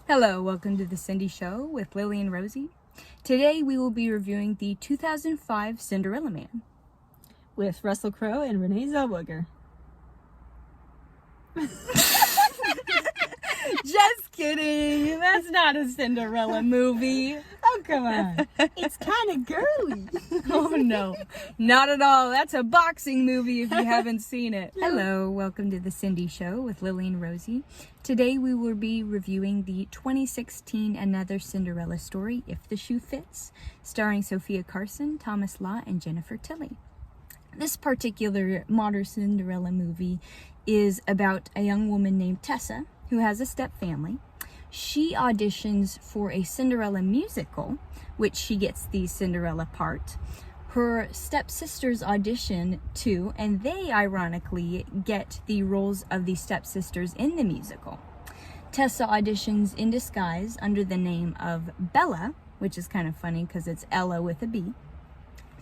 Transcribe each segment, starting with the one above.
Hello, welcome to the Cindy Show with Lily and Rosie. Today we will be reviewing the 2005 Cinderella Man. With Russell Crowe and Renee Zellweger. Just kidding! That's not a Cinderella movie. Oh, come on. It's kind of girly. Oh no, not at all. That's a boxing movie if you haven't seen it. Hello, welcome to the Cindy Show with Lily and Rosie. Today we will be reviewing the 2016 Another Cinderella Story, If the Shoe Fits, starring Sophia Carson, Thomas Law, and Jennifer Tilly. This particular modern Cinderella movie is about a young woman named Tessa who has a step-family. She auditions for a Cinderella musical, which she gets the Cinderella part. Her stepsisters audition too, and they ironically get the roles of the stepsisters in the musical. Tessa auditions in disguise under the name of Bella, which is kind of funny because it's Ella with a B.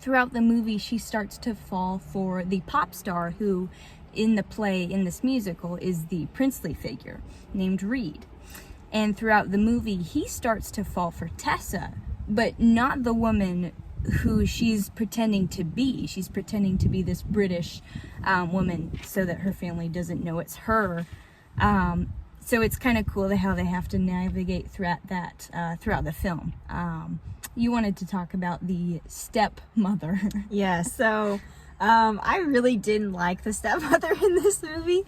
Throughout the movie, she starts to fall for the pop star who, in the play, in this musical, is the princely figure named Reed. And throughout the movie, he starts to fall for Tessa, but not the woman who she's pretending to be. She's pretending to be this British woman so that her family doesn't know it's her. So it's kind of cool how they have to navigate throughout the film. You wanted to talk about the stepmother. Yeah, so I really didn't like the stepmother in this movie.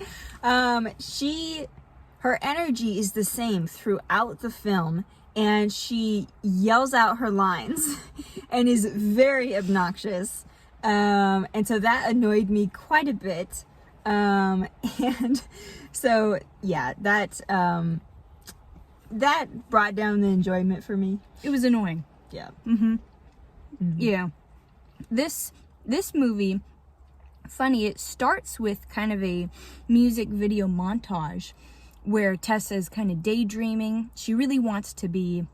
Her energy is the same throughout the film, and she yells out her lines and is very obnoxious. And so that annoyed me quite a bit. And so, yeah, that brought down the enjoyment for me. It was annoying. Yeah. Yeah. This movie, funny, it starts with kind of a music video montage where Tessa is kind of daydreaming. She really wants to be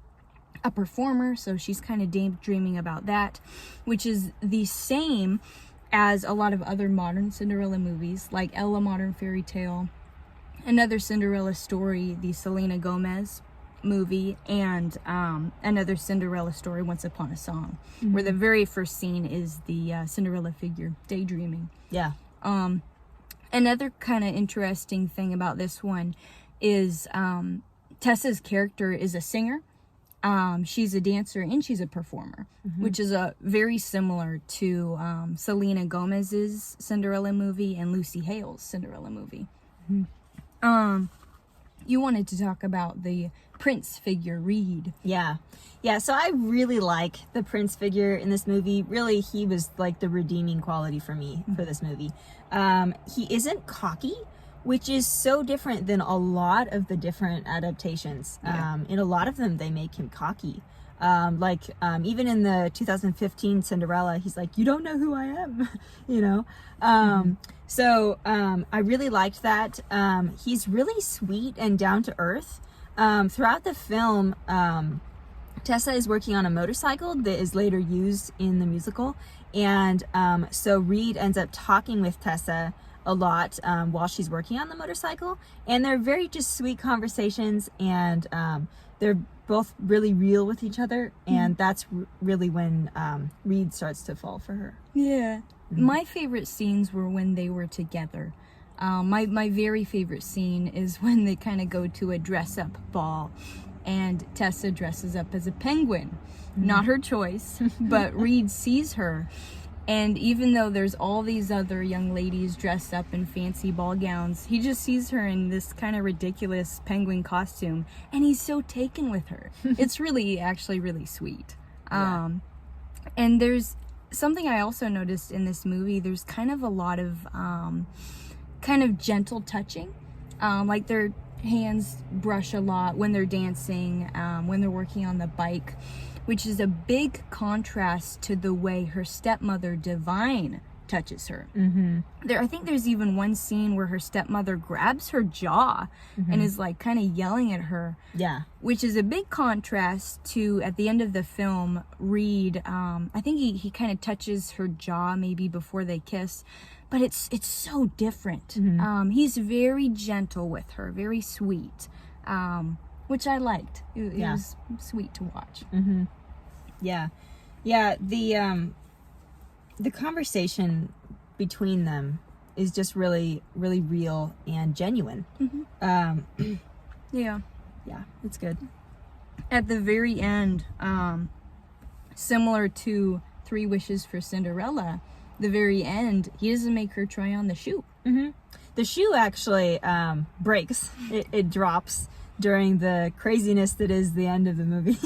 a performer, so she's kind of daydreaming about that, which is the same as a lot of other modern Cinderella movies, like Ella Modern Fairy Tale, Another Cinderella Story, the Selena Gomez movie, and Another Cinderella Story, Once Upon a Song, where the very first scene is the Cinderella figure daydreaming. Yeah. Another kind of interesting thing about this one is Tessa's character is a singer. She's a dancer and she's a performer, which is very similar to Selena Gomez's Cinderella movie and Lucy Hale's Cinderella movie. You wanted to talk about the prince figure, Reed. Yeah, so I really like the prince figure in this movie. Really, he was like the redeeming quality for me for this movie. He isn't cocky, which is so different than a lot of the different adaptations. In a lot of them, they make him cocky. Even in the 2015 Cinderella, he's like, "You don't know who I am," you know? So I really liked that. He's really sweet and down to earth. Throughout the film, Tessa is working on a motorcycle that is later used in the musical. And so Reed ends up talking with Tessa a lot while she's working on the motorcycle. And they're very just sweet conversations, and they're both really real with each other. And that's really when Reed starts to fall for her. Yeah. My favorite scenes were when they were together. My very favorite scene is when they kind of go to a dress-up ball and Tessa dresses up as a penguin. Not her choice, but Reed sees her. And even though there's all these other young ladies dressed up in fancy ball gowns, he just sees her in this kind of ridiculous penguin costume, and he's so taken with her. It's actually really sweet. Yeah. And there's something I also noticed in this movie. There's kind of a lot of kind of gentle touching. Like their hands brush a lot when they're dancing, when they're working on the bike, which is a big contrast to the way her stepmother Divine touches her. I think there's even one scene where her stepmother grabs her jaw and is like kind of yelling at her. Yeah. Which is a big contrast to, at the end of the film, Reed, I think he kind of touches her jaw maybe before they kiss, but it's so different. He's very gentle with her, very sweet. which I liked. It Yeah. was sweet to watch. Yeah. The conversation between them is just really, really real and genuine. Yeah. Yeah, it's good. At the very end, similar to Three Wishes for Cinderella, the very end, he doesn't make her try on the shoe. The shoe actually breaks. It drops during the craziness that is the end of the movie.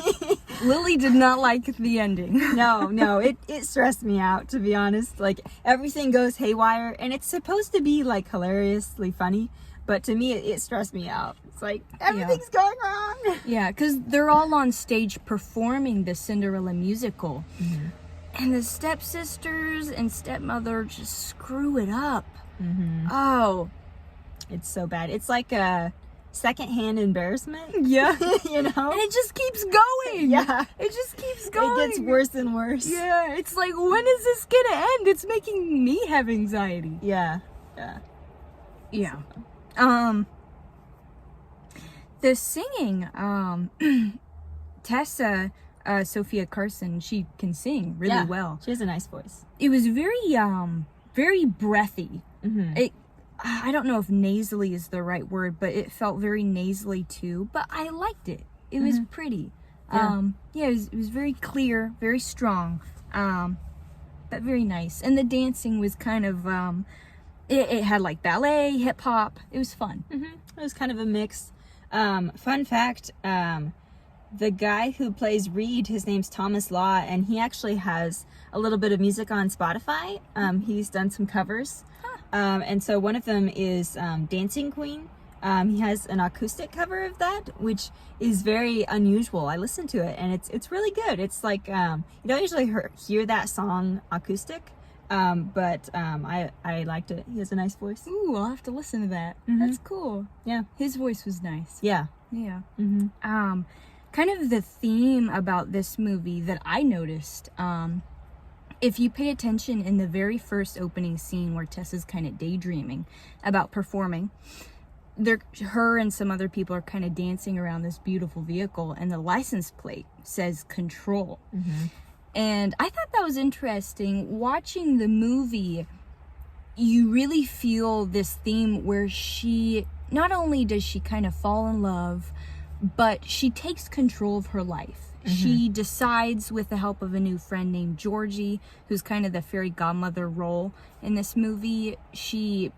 Lily did not like the ending. No, it stressed me out, to be honest. Like, everything goes haywire, and it's supposed to be like hilariously funny, but to me it stressed me out. It's like everything's going wrong. Yeah, because they're all on stage performing the Cinderella musical, and the stepsisters and stepmother just screw it up. Oh, It's so bad. It's like a secondhand embarrassment. yeah. You know? And it just keeps going. Yeah. It just keeps going. It gets worse and worse. Yeah, it's like, when is this gonna end? It's making me have anxiety. Yeah. Yeah. The singing, Tessa, Sophia Carson, she can sing really well. She has a nice voice. It was very breathy. I don't know if nasally is the right word, but it felt very nasally too, but I liked it. It was pretty. It was very clear, very strong, but very nice. And the dancing was kind of, it had like ballet, hip hop. It was fun. It was kind of a mix. Fun fact, the guy who plays Reed, his name's Thomas Law, and he actually has a little bit of music on Spotify. He's done some covers. And so one of them is Dancing Queen. He has an acoustic cover of that, which is very unusual. I listened to it, and it's really good. It's like, you don't usually hear that song acoustic, but I liked it. He has a nice voice. Ooh, I'll have to listen to that. That's cool. Yeah. His voice was nice. Yeah. Yeah. Kind of the theme about this movie that I noticed, if you pay attention in the very first opening scene where Tessa's kind of daydreaming about performing, her and some other people are kind of dancing around this beautiful vehicle, and the license plate says Control. And I thought that was interesting. Watching the movie, you really feel this theme where not only does she kind of fall in love, but she takes control of her life. She decides, with the help of a new friend named Georgie, who's kind of the fairy godmother role in this movie, she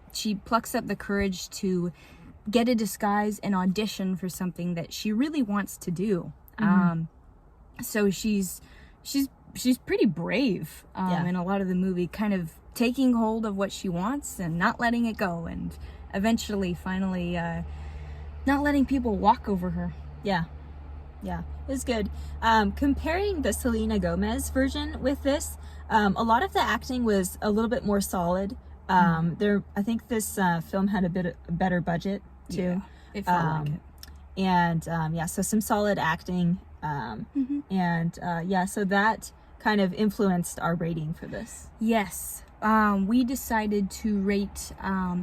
plucks up the courage to get a disguise and audition for something that she really wants to do. So she's pretty brave in a lot of the movie, kind of taking hold of what she wants and not letting it go, and eventually, finally, not letting people walk over her. Yeah, it was good. Comparing the Selena Gomez version with this, a lot of the acting was a little bit more solid. I think this film had a better budget too. Yeah, it felt like it. And so some solid acting. So that kind of influenced our rating for this. Yes, we decided to rate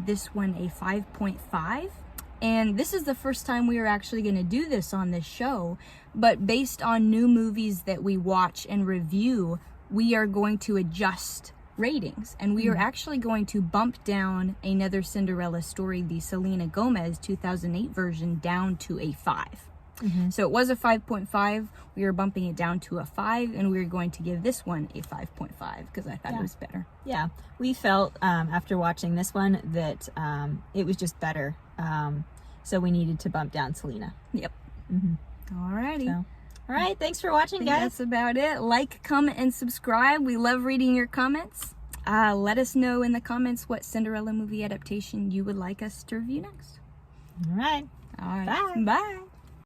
this one a 5.5. And this is the first time we are actually going to do this on this show, but based on new movies that we watch and review, we are going to adjust ratings, and we are actually going to bump down another Cinderella Story, the Selena Gomez 2008 version, down to a 5. So it was a 5.5, we are bumping it down to a 5, and we are going to give this one a 5.5 because I thought it was better. Yeah, we felt after watching this one that it was just better. So we needed to bump down Selena. Yep. Alrighty. So, all right, thanks for watching, guys. That's about it. Like, comment, and subscribe. We love reading your comments. Let us know in the comments what Cinderella movie adaptation you would like us to review next. All right. All right. Bye. Bye.